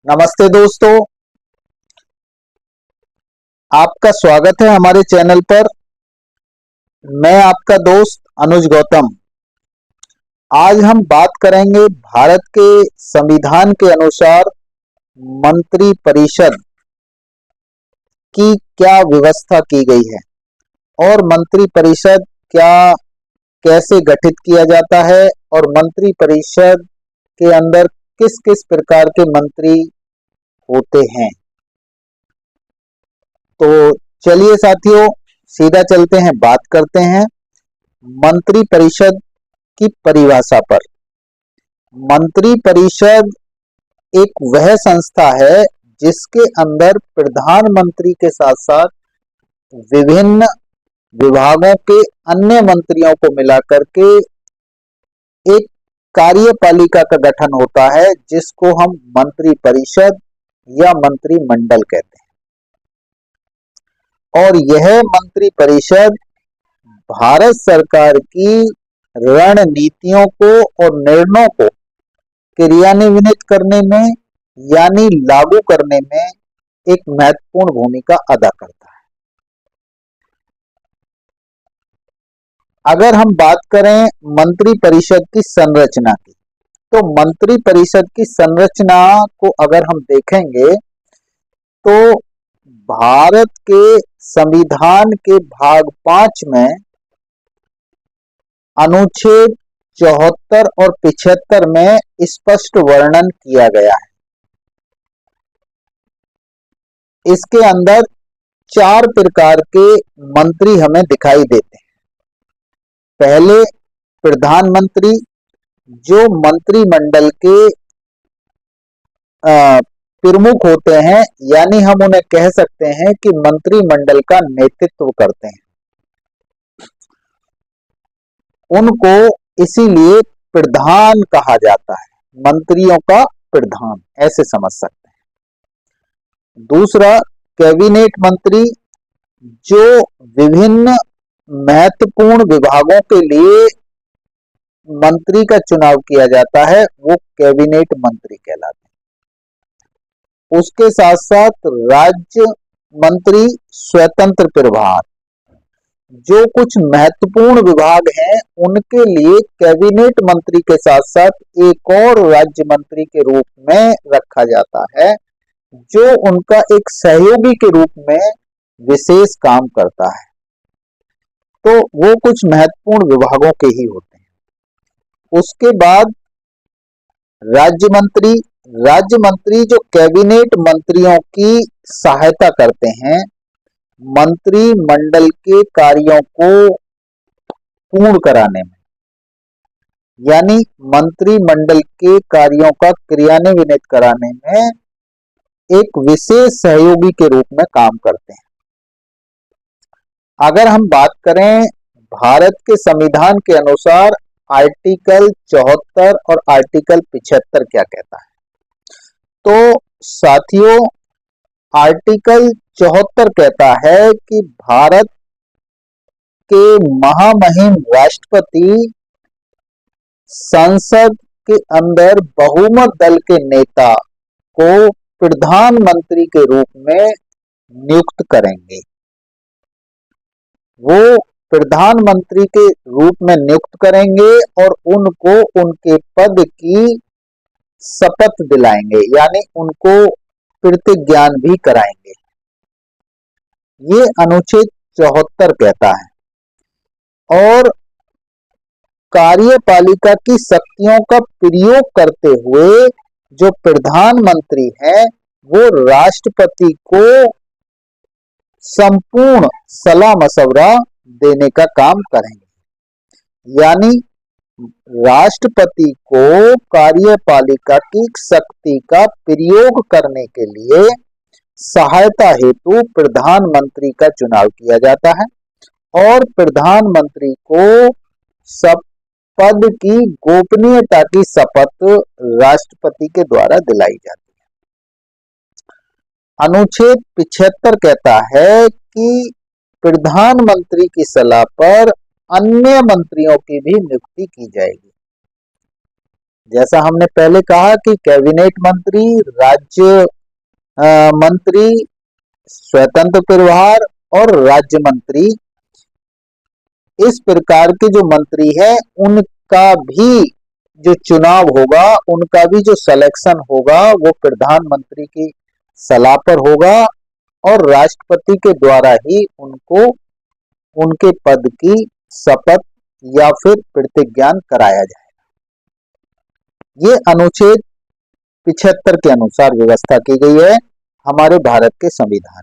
नमस्ते दोस्तों, आपका स्वागत है हमारे चैनल पर। मैं आपका दोस्त अनुज गौतम। आज हम बात करेंगे भारत के संविधान के अनुसार मंत्री परिषद की क्या व्यवस्था की गई है और मंत्री परिषद क्या कैसे गठित किया जाता है और मंत्री परिषद के अंदर किस किस प्रकार के मंत्री होते हैं। तो चलिए साथियों, सीधा चलते हैं, बात करते हैं मंत्री परिषद की परिभाषा पर। मंत्री परिषद एक वह संस्था है जिसके अंदर प्रधानमंत्री के साथ साथ विभिन्न विभागों के अन्य मंत्रियों को मिलाकर के एक कार्यपालिका का गठन होता है, जिसको हम मंत्री परिषद या मंत्रिमंडल कहते हैं। और यह मंत्री परिषद भारत सरकार की रणनीतियों को और निर्णयों को क्रियान्वित करने में यानी लागू करने में एक महत्वपूर्ण भूमिका अदा करता है। अगर हम बात करें मंत्री परिषद की संरचना की, तो मंत्री परिषद की संरचना को अगर हम देखेंगे तो भारत के संविधान के भाग 5 में अनुच्छेद 74 और 75 में स्पष्ट वर्णन किया गया है। इसके अंदर 4 प्रकार के मंत्री हमें दिखाई देते हैं। पहले प्रधानमंत्री, जो मंत्रिमंडल के प्रमुख होते हैं, यानी हम उन्हें कह सकते हैं कि मंत्रिमंडल का नेतृत्व करते हैं। उनको इसीलिए प्रधान कहा जाता है, मंत्रियों का प्रधान ऐसे समझ सकते हैं। दूसरा कैबिनेट मंत्री, जो विभिन्न महत्वपूर्ण विभागों के लिए मंत्री का चुनाव किया जाता है, वो कैबिनेट मंत्री कहलाते हैं। उसके साथ साथ राज्य मंत्री स्वतंत्र प्रभार, जो कुछ महत्वपूर्ण विभाग हैं उनके लिए कैबिनेट मंत्री के साथ साथ एक और राज्य मंत्री के रूप में रखा जाता है, जो उनका एक सहयोगी के रूप में विशेष काम करता है। तो वो कुछ महत्वपूर्ण विभागों के ही होते हैं। उसके बाद राज्य मंत्री जो कैबिनेट मंत्रियों की सहायता करते हैं मंत्रिमंडल के कार्यों को पूर्ण कराने में, यानी मंत्रिमंडल के कार्यों का क्रियान्वित कराने में एक विशेष सहयोगी के रूप में काम करते हैं। अगर हम बात करें भारत के संविधान के अनुसार आर्टिकल 74 और आर्टिकल 75 क्या कहता है, तो साथियों आर्टिकल 74 कहता है कि भारत के महामहिम राष्ट्रपति संसद के अंदर बहुमत दल के नेता को प्रधानमंत्री के रूप में नियुक्त करेंगे। वो प्रधानमंत्री के रूप में नियुक्त करेंगे और उनको उनके पद की शपथ दिलाएंगे, यानी उनको प्रतिज्ञान भी कराएंगे। ये अनुच्छेद 74 कहता है। और कार्यपालिका की शक्तियों का प्रयोग करते हुए जो प्रधानमंत्री हैं वो राष्ट्रपति को संपूर्ण सलाह मशवरा देने का काम करेंगे, यानी राष्ट्रपति को कार्यपालिका की शक्ति का प्रयोग करने के लिए सहायता हेतु प्रधानमंत्री का चुनाव किया जाता है और प्रधानमंत्री को सब पद की गोपनीयता की शपथ राष्ट्रपति के द्वारा दिलाई जाती है। अनुच्छेद 75 कहता है कि प्रधानमंत्री की सलाह पर अन्य मंत्रियों की भी नियुक्ति की जाएगी। जैसा हमने पहले कहा कि कैबिनेट मंत्री, राज्य मंत्री, स्वतंत्र प्रभार और राज्य मंत्री, इस प्रकार के जो मंत्री है उनका भी जो चुनाव होगा, उनका भी जो सिलेक्शन होगा वो प्रधानमंत्री की सलाह पर होगा और राष्ट्रपति के द्वारा ही उनको उनके पद की शपथ या फिर प्रतिज्ञान कराया जाए। ये अनुच्छेद 75 के अनुसार व्यवस्था की गई है हमारे भारत के संविधान।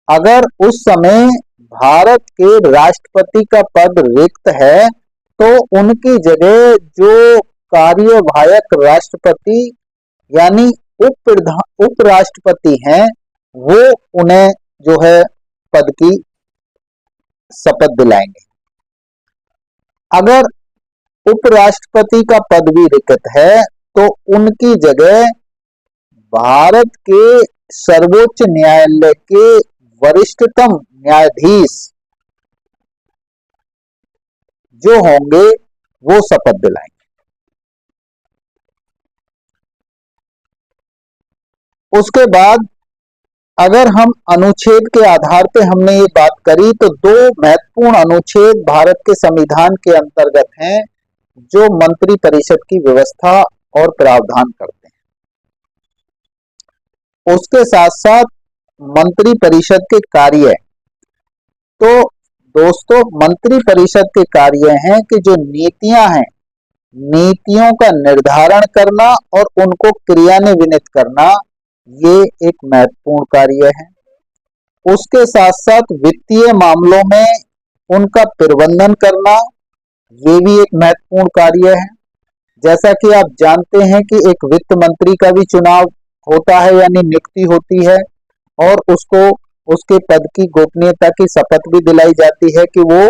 अगर उस समय भारत के राष्ट्रपति का पद रिक्त है तो उनकी जगह जो कार्यवाहक राष्ट्रपति यानी उपराष्ट्रपति हैं वो उन्हें जो है पद की शपथ दिलाएंगे। अगर उपराष्ट्रपति का पद भी रिक्त है तो उनकी जगह भारत के सर्वोच्च न्यायालय के वरिष्ठतम न्यायाधीश जो होंगे वो शपथ दिलाएंगे। उसके बाद अगर हम अनुच्छेद के आधार पे हमने ये बात करी तो दो महत्वपूर्ण अनुच्छेद भारत के संविधान के अंतर्गत हैं जो मंत्री परिषद की व्यवस्था और प्रावधान करते हैं। उसके साथ साथ मंत्री परिषद के कार्य, तो दोस्तों मंत्री परिषद के कार्य हैं कि जो नीतियां हैं, नीतियों का निर्धारण करना और उनको क्रियान्वित करना, ये एक महत्वपूर्ण कार्य है। उसके साथ साथ वित्तीय मामलों में उनका प्रबंधन करना, ये भी एक महत्वपूर्ण कार्य है। जैसा कि आप जानते हैं कि एक वित्त मंत्री का भी चुनाव होता है यानी नियुक्ति होती है और उसको उसके पद की गोपनीयता की शपथ भी दिलाई जाती है कि वो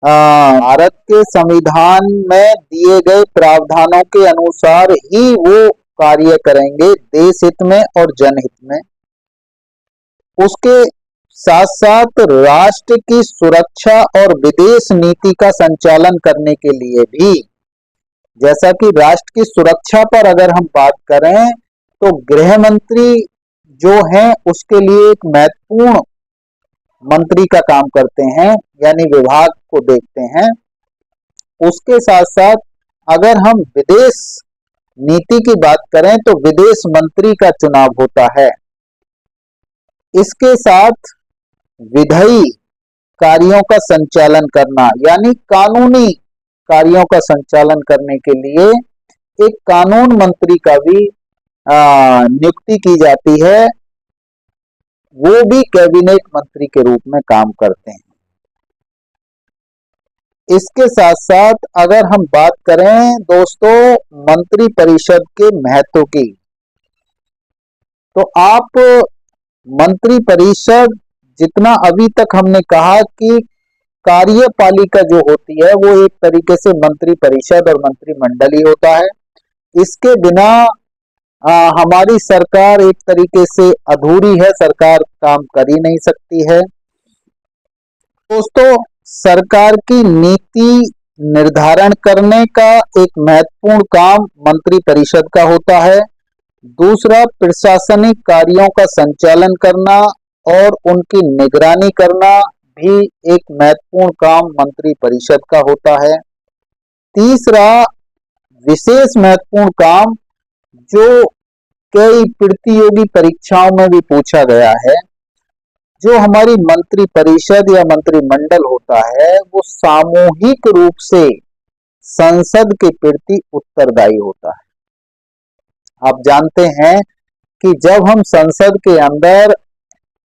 भारत के संविधान में दिए गए प्रावधानों के अनुसार ही वो कार्य करेंगे देश हित में और जनहित में। उसके साथ साथ राष्ट्र की सुरक्षा और विदेश नीति का संचालन करने के लिए भी, जैसा कि राष्ट्र की सुरक्षा पर अगर हम बात करें तो गृह मंत्री जो हैं उसके लिए एक महत्वपूर्ण मंत्री का काम करते हैं यानी विभाग को देखते हैं। उसके साथ साथ अगर हम विदेश नीति की बात करें तो विदेश मंत्री का चुनाव होता है। इसके साथ विधायी कार्यों का संचालन करना यानी कानूनी कार्यों का संचालन करने के लिए एक कानून मंत्री का भी नियुक्ति की जाती है, वो भी कैबिनेट मंत्री के रूप में काम करते हैं। इसके साथ साथ अगर हम बात करें दोस्तों मंत्री परिषद के महत्व की, तो आप मंत्री परिषद जितना अभी तक हमने कहा कि कार्यपालिका जो होती है वो एक तरीके से मंत्री परिषद और मंत्रिमंडल ही होता है। इसके बिना हमारी सरकार एक तरीके से अधूरी है, सरकार काम कर ही नहीं सकती है। दोस्तों सरकार की नीति निर्धारण करने का एक महत्वपूर्ण काम मंत्री परिषद का होता है। दूसरा प्रशासनिक कार्यों का संचालन करना और उनकी निगरानी करना भी एक महत्वपूर्ण काम मंत्री परिषद का होता है। तीसरा विशेष महत्वपूर्ण काम जो कई प्रतियोगी परीक्षाओं में भी पूछा गया है, जो हमारी मंत्री परिषद या मंत्रिमंडल होता है वो सामूहिक रूप से संसद के प्रति उत्तरदायी होता है। आप जानते हैं कि जब हम संसद के अंदर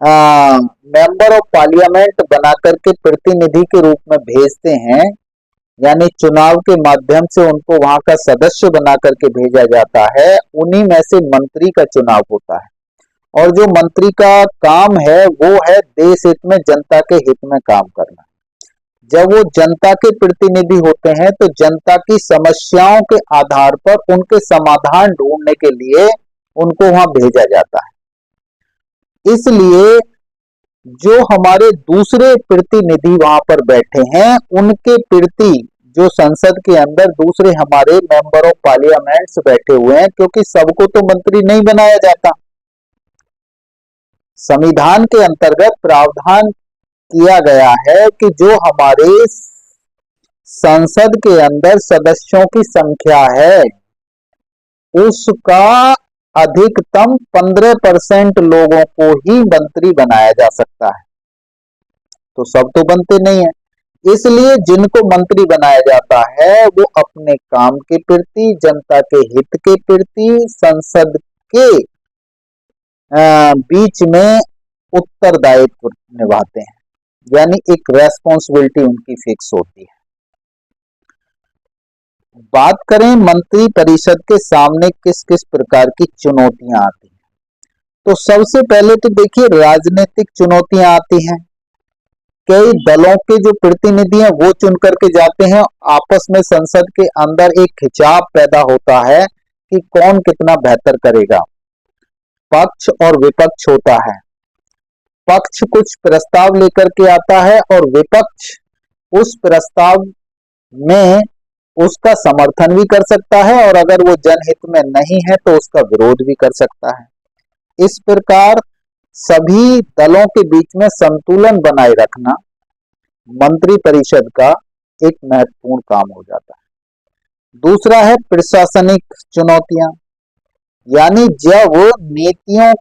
मेंबर ऑफ पार्लियामेंट बनाकर के प्रतिनिधि के रूप में भेजते हैं, यानी चुनाव के माध्यम से उनको वहां का सदस्य बना करके भेजा जाता है, उन्हीं में से मंत्री का चुनाव होता है। और जो मंत्री का काम है वो है देश हित में, जनता के हित में काम करना। जब वो जनता के प्रतिनिधि होते हैं तो जनता की समस्याओं के आधार पर उनके समाधान ढूंढने के लिए उनको वहां भेजा जाता है। इसलिए जो हमारे दूसरे प्रतिनिधि वहां पर बैठे हैं उनके प्रति जो संसद के अंदर दूसरे हमारे मेंबर ऑफ पार्लियामेंट्स बैठे हुए हैं, क्योंकि सबको तो मंत्री नहीं बनाया जाता। संविधान के अंतर्गत प्रावधान किया गया है कि जो हमारे संसद के अंदर सदस्यों की संख्या है उसका अधिकतम 15% लोगों को ही मंत्री बनाया जा सकता है। तो सब तो बनते नहीं है, इसलिए जिनको मंत्री बनाया जाता है वो अपने काम के प्रति, जनता के हित के प्रति, संसद के बीच में उत्तरदायित्व निभाते हैं, यानी एक रेस्पॉन्सिबिलिटी उनकी फिक्स होती है। बात करें मंत्री परिषद के सामने किस किस प्रकार की चुनौतियां आती हैं, तो सबसे पहले तो देखिए राजनीतिक चुनौतियां आती हैं। कई दलों के जो प्रतिनिधि हैं वो चुन करके जाते हैं, आपस में संसद के अंदर एक खिंचाव पैदा होता है कि कौन कितना बेहतर करेगा। पक्ष और विपक्ष होता है, पक्ष कुछ प्रस्ताव लेकर के आता है और विपक्ष उस प्रस्ताव में उसका समर्थन भी कर सकता है, और अगर वो जनहित में नहीं है तो उसका विरोध भी कर सकता है। इस प्रकार सभी दलों के बीच में संतुलन बनाए रखना मंत्री परिषद का एक महत्वपूर्ण काम हो जाता है। दूसरा है प्रशासनिक चुनौतियां, यानी जब नीतियों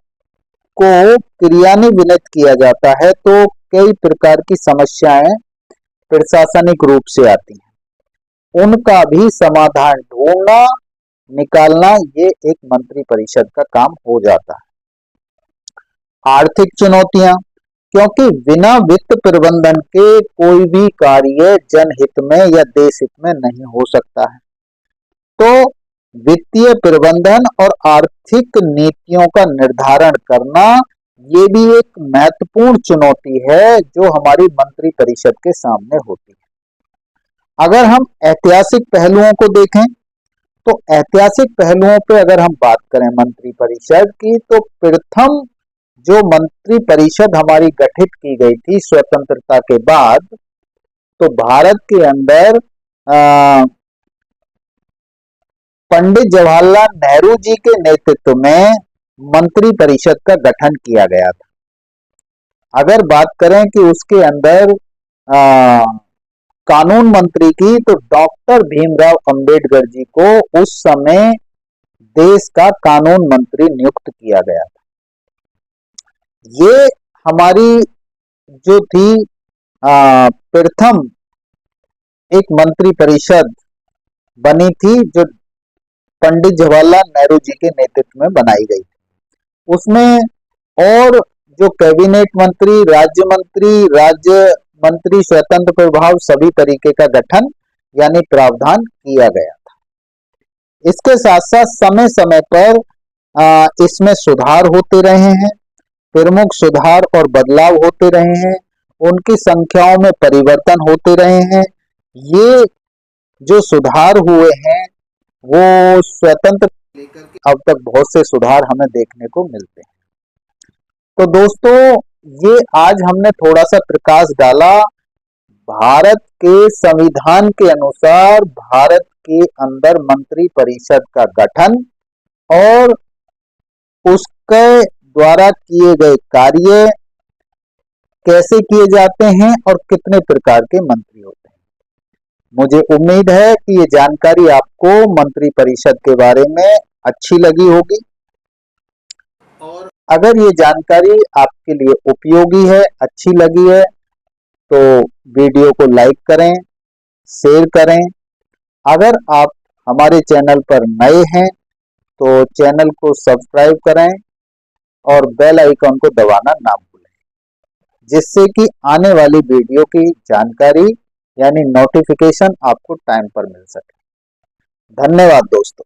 को क्रियान्वित किया जाता है तो कई प्रकार की समस्याएं प्रशासनिक रूप से आती हैं, उनका भी समाधान ढूंढना निकालना ये एक मंत्री परिषद का काम हो जाता है। आर्थिक चुनौतियां, क्योंकि बिना वित्त प्रबंधन के कोई भी कार्य जनहित में या देश हित में नहीं हो सकता है, तो वित्तीय प्रबंधन और आर्थिक नीतियों का निर्धारण करना ये भी एक महत्वपूर्ण चुनौती है जो हमारी मंत्री परिषद के सामने होती है। अगर हम ऐतिहासिक पहलुओं को देखें तो ऐतिहासिक पहलुओं पे अगर हम बात करें मंत्री परिषद की, तो प्रथम जो मंत्री परिषद हमारी गठित की गई थी स्वतंत्रता के बाद, तो भारत के अंदर पंडित जवाहरलाल नेहरू जी के नेतृत्व में मंत्री परिषद का गठन किया गया था। अगर बात करें कि उसके अंदर कानून मंत्री की, तो डॉक्टर भीमराव अंबेडकर जी को उस समय देश का कानून मंत्री नियुक्त किया गया था। ये हमारी जो थी प्रथम एक मंत्री परिषद बनी थी जो पंडित जवाहरलाल नेहरू जी के नेतृत्व में बनाई गई थी। उसमें और जो कैबिनेट मंत्री, राज्य मंत्री, स्वतंत्र प्रभाव सभी तरीके का गठन यानी प्रावधान किया गया था। इसके साथ साथ समय समय पर इसमें सुधार होते रहे हैं, प्रमुख सुधार और बदलाव होते रहे हैं, उनकी संख्याओं में परिवर्तन होते रहे हैं। ये जो सुधार हुए हैं वो स्वतंत्र लेकर के अब तक बहुत से सुधार हमें देखने को मिलते हैं। तो दोस्तों ये आज हमने थोड़ा सा प्रकाश डाला भारत के संविधान के अनुसार भारत के अंदर मंत्री परिषद का गठन और उसके द्वारा किए गए कार्य कैसे किए जाते हैं और कितने प्रकार के मंत्री होते हैं। मुझे उम्मीद है कि ये जानकारी आपको मंत्री परिषद के बारे में अच्छी लगी होगी, और अगर ये जानकारी आपके लिए उपयोगी है, अच्छी लगी है, तो वीडियो को लाइक करें, शेयर करें। अगर आप हमारे चैनल पर नए हैं तो चैनल को सब्सक्राइब करें और बेल आइकन को दबाना ना भूलें, जिससे कि आने वाली वीडियो की जानकारी यानी नोटिफिकेशन आपको टाइम पर मिल सके। धन्यवाद दोस्तों।